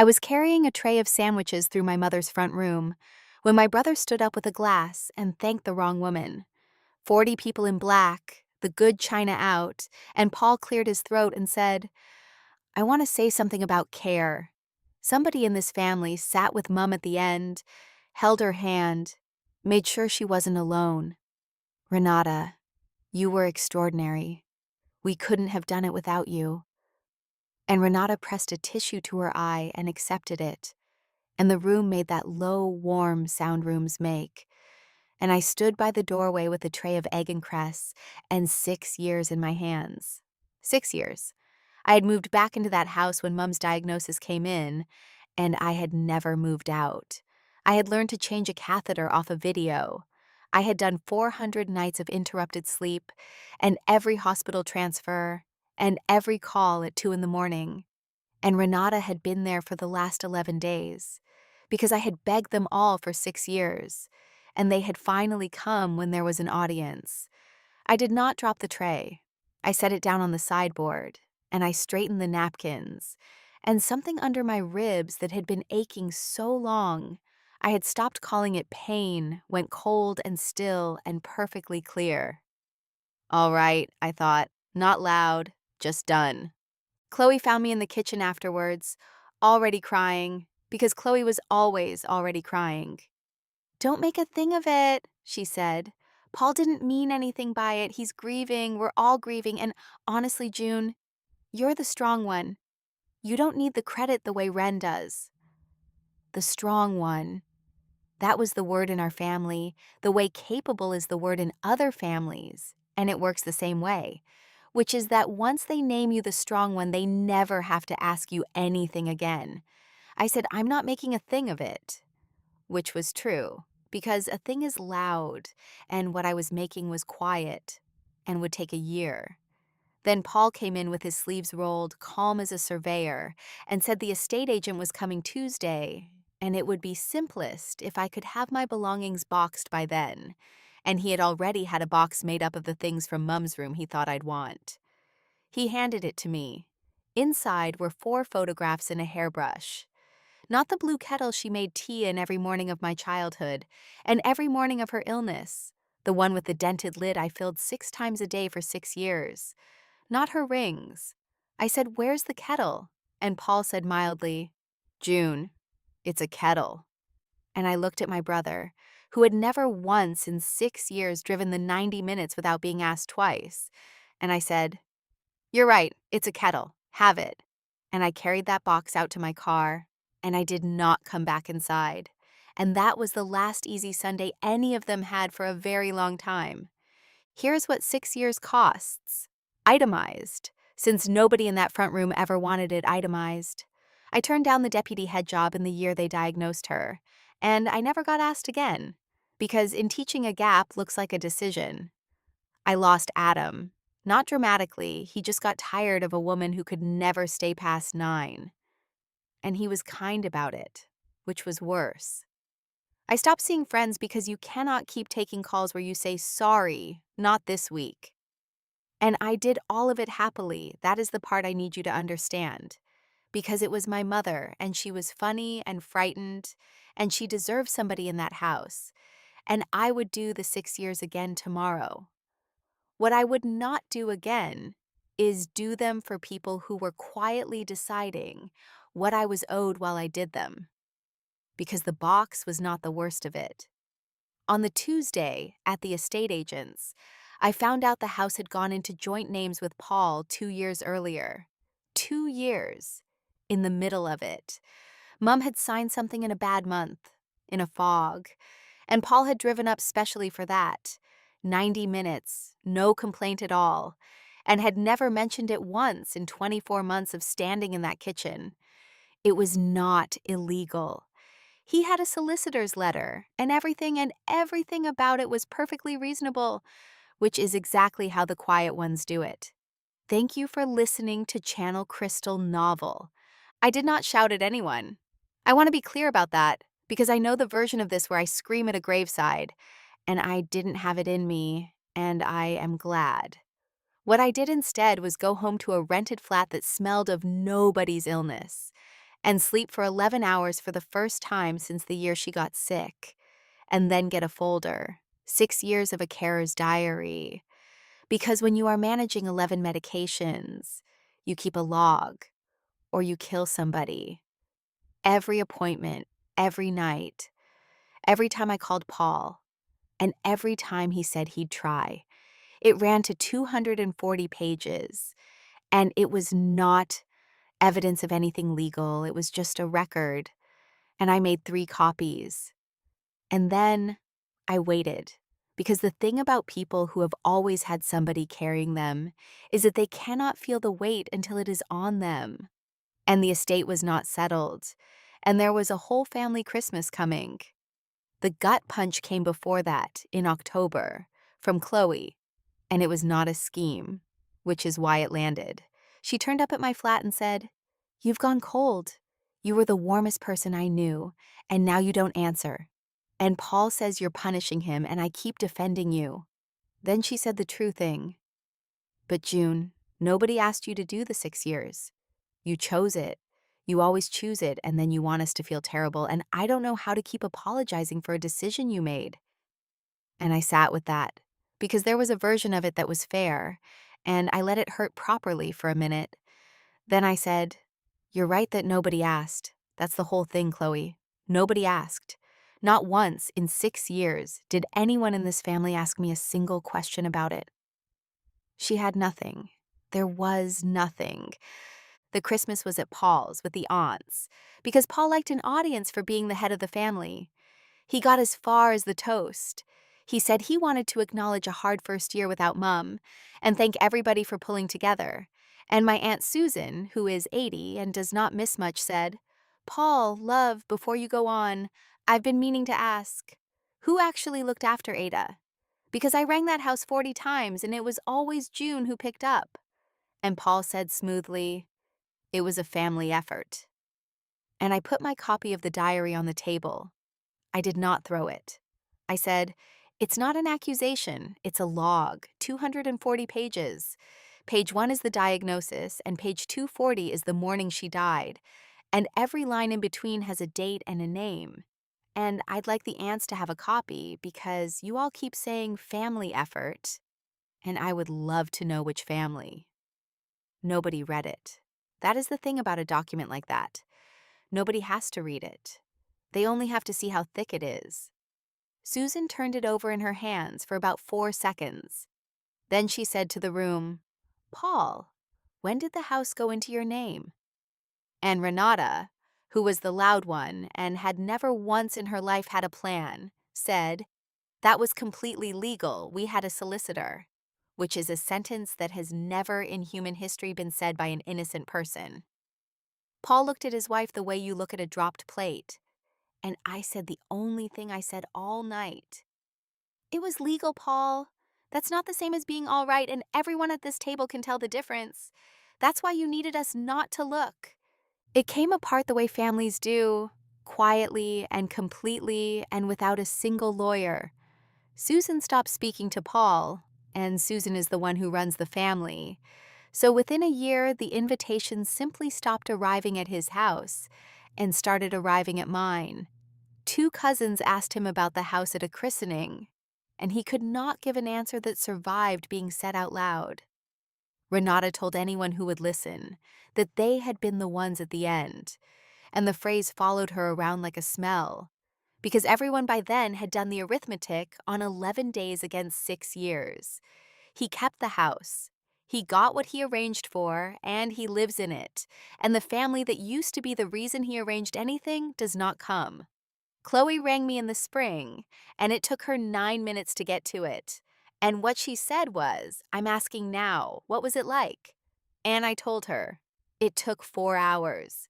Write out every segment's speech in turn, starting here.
I was carrying a tray of sandwiches through my mother's front room when my brother stood up with a glass and thanked the wrong woman. 40 people in black, the good china out, and Paul cleared his throat and said, "I want to say something about care. Somebody in this family sat with Mum at the end, held her hand, made sure she wasn't alone. Renata, you were extraordinary. We couldn't have done it without you." And Renata pressed a tissue to her eye and accepted it. And the room made that low, warm sound rooms make. And I stood by the doorway with a tray of egg and cress and 6 years in my hands. 6 years. I had moved back into that house when Mum's diagnosis came in, and I had never moved out. I had learned to change a catheter off a video. I had done 400 nights of interrupted sleep, and every hospital transfer, and every call at 2 in the morning. And Renata had been there for the last 11 days, because I had begged them all for 6 years, and they had finally come when there was an audience. I did not drop the tray. I set it down on the sideboard, and I straightened the napkins, and something under my ribs that had been aching so long, I had stopped calling it pain, went cold and still and perfectly clear. All right, I thought, not loud, just done. Chloe found me in the kitchen afterwards, already crying, because Chloe was always already crying. "Don't make a thing of it," she said. "Paul didn't mean anything by it. He's grieving. We're all grieving. And honestly, June, you're the strong one. You don't need the credit the way Ren does." The strong one. That was the word in our family, the way capable is the word in other families, and it works the same way, which is that once they name you the strong one, they never have to ask you anything again. I said, "I'm not making a thing of it," which was true, because a thing is loud, and what I was making was quiet, and would take a year. Then Paul came in with his sleeves rolled, calm as a surveyor, and said the estate agent was coming Tuesday, and it would be simplest if I could have my belongings boxed by then. And he had already had a box made up of the things from Mum's room he thought I'd want. He handed it to me. Inside were 4 photographs and a hairbrush. Not the blue kettle she made tea in every morning of my childhood, and every morning of her illness. The one with the dented lid I filled 6 times a day for 6 years. Not her rings. I said, "Where's the kettle?" And Paul said mildly, "June, it's a kettle." And I looked at my brother, who had never once in 6 years driven the 90 minutes without being asked twice. And I said, "You're right, it's a kettle. Have it." And I carried that box out to my car, and I did not come back inside. And that was the last easy Sunday any of them had for a very long time. Here's what 6 years costs. Itemized, since nobody in that front room ever wanted it itemized. I turned down the deputy head job in the year they diagnosed her, and I never got asked again, because in teaching a gap looks like a decision. I lost Adam. Not dramatically, he just got tired of a woman who could never stay past 9. And he was kind about it, which was worse. I stopped seeing friends because you cannot keep taking calls where you say, "Sorry, not this week." And I did all of it happily. That is the part I need you to understand. Because it was my mother, and she was funny and frightened, and she deserved somebody in that house. And I would do the 6 years again tomorrow. What I would not do again is do them for people who were quietly deciding what I was owed while I did them. Because the box was not the worst of it. On the Tuesday, at the estate agent's, I found out the house had gone into joint names with Paul 2 years earlier. 2 years. In the middle of it. Mum had signed something in a bad month, in a fog, and Paul had driven up specially for that. 90 minutes, no complaint at all, and had never mentioned it once in 24 months of standing in that kitchen. It was not illegal. He had a solicitor's letter, and everything about it was perfectly reasonable, which is exactly how the quiet ones do it. Thank you for listening to Channel Crystal Novel. I did not shout at anyone. I want to be clear about that, because I know the version of this where I scream at a graveside, and I didn't have it in me, and I am glad. What I did instead was go home to a rented flat that smelled of nobody's illness, and sleep for 11 hours for the first time since the year she got sick, and then get a folder, 6 years of a carer's diary. Because when you are managing 11 medications, you keep a log or you kill somebody. Every appointment, every night, every time I called Paul, and every time he said he'd try. It ran to 240 pages, and it was not evidence of anything legal. It was just a record, and I made 3 copies. And then I waited, because the thing about people who have always had somebody carrying them is that they cannot feel the weight until it is on them. And the estate was not settled, and there was a whole family Christmas coming. The gut punch came before that, in October, from Chloe, and it was not a scheme, which is why it landed. She turned up at my flat and said, "You've gone cold. You were the warmest person I knew, and now you don't answer. And Paul says you're punishing him, and I keep defending you." Then she said the true thing. "But June, nobody asked you to do the 6 years. You chose it. You always choose it, and then you want us to feel terrible, and I don't know how to keep apologizing for a decision you made." And I sat with that, because there was a version of it that was fair, and I let it hurt properly for a minute. Then I said, "You're right that nobody asked. That's the whole thing, Chloe. Nobody asked. Not once in 6 years did anyone in this family ask me a single question about it." She had nothing. There was nothing. The Christmas was at Paul's with the aunts, because Paul liked an audience for being the head of the family. He got as far as the toast. He said he wanted to acknowledge a hard first year without Mum and thank everybody for pulling together. And my Aunt Susan, who is 80 and does not miss much, said, "Paul, love, before you go on, I've been meaning to ask, who actually looked after Ada? Because I rang that house 40 times and it was always June who picked up." And Paul said smoothly, "It was a family effort." And I put my copy of the diary on the table. I did not throw it. I said, "It's not an accusation, it's a log, 240 pages. Page 1 is the diagnosis, and page 240 is the morning she died, and every line in between has a date and a name. And I'd like the aunts to have a copy because you all keep saying family effort, and I would love to know which family." Nobody read it. That is the thing about a document like that. Nobody has to read it. They only have to see how thick it is. Susan turned it over in her hands for about 4 seconds. Then she said to the room, "Paul, when did the house go into your name?" And Renata, who was the loud one and had never once in her life had a plan, said, "That was completely legal. We had a solicitor," which is a sentence that has never in human history been said by an innocent person. Paul looked at his wife the way you look at a dropped plate. And I said the only thing I said all night. "It was legal, Paul. That's not the same as being all right, and everyone at this table can tell the difference. That's why you needed us not to look." It came apart the way families do, quietly and completely and without a single lawyer. Susan stopped speaking to Paul, and Susan is the one who runs the family. So within a year, the invitations simply stopped arriving at his house and started arriving at mine. 2 cousins asked him about the house at a christening, and he could not give an answer that survived being said out loud. Renata told anyone who would listen that they had been the ones at the end, and the phrase followed her around like a smell, because everyone by then had done the arithmetic on 11 days against 6 years. He kept the house. He got what he arranged for, and he lives in it, and the family that used to be the reason he arranged anything does not come. Chloe rang me in the spring, and it took her 9 minutes to get to it. And what she said was, "I'm asking now, what was it like?" And I told her. It took 4 hours.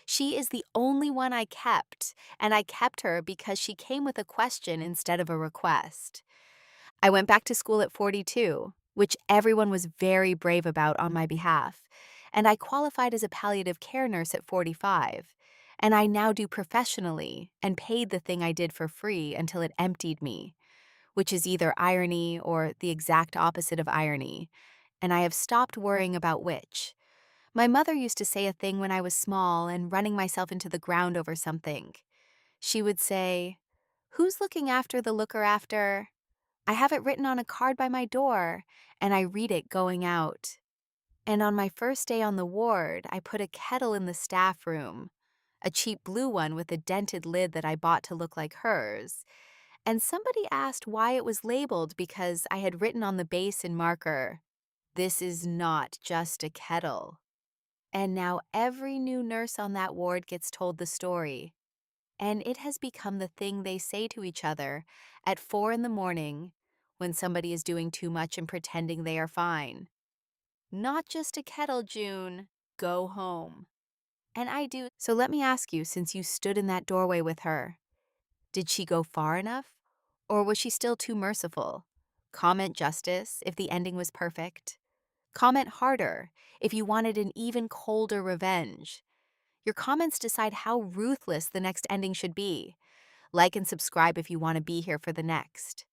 She is the only one I kept, and I kept her because she came with a question instead of a request. I went back to school at 42, which everyone was very brave about on my behalf, and I qualified as a palliative care nurse at 45, and I now do professionally and paid the thing I did for free until it emptied me, which is either irony or the exact opposite of irony, and I have stopped worrying about which. My mother used to say a thing when I was small and running myself into the ground over something. She would say, "Who's looking after the looker after?" I have it written on a card by my door, and I read it going out. And on my first day on the ward, I put a kettle in the staff room, a cheap blue one with a dented lid that I bought to look like hers. And somebody asked why it was labeled because I had written on the base in marker, "This is not just a kettle." And now every new nurse on that ward gets told the story. And it has become the thing they say to each other at 4 in the morning when somebody is doing too much and pretending they are fine. Not just a kettle, June. Go home. And I do. So let me ask you, since you stood in that doorway with her, did she go far enough? Or was she still too merciful? Comment justice if the ending was perfect. Comment harder if you wanted an even colder revenge. Your comments decide how ruthless the next ending should be. Like and subscribe if you want to be here for the next.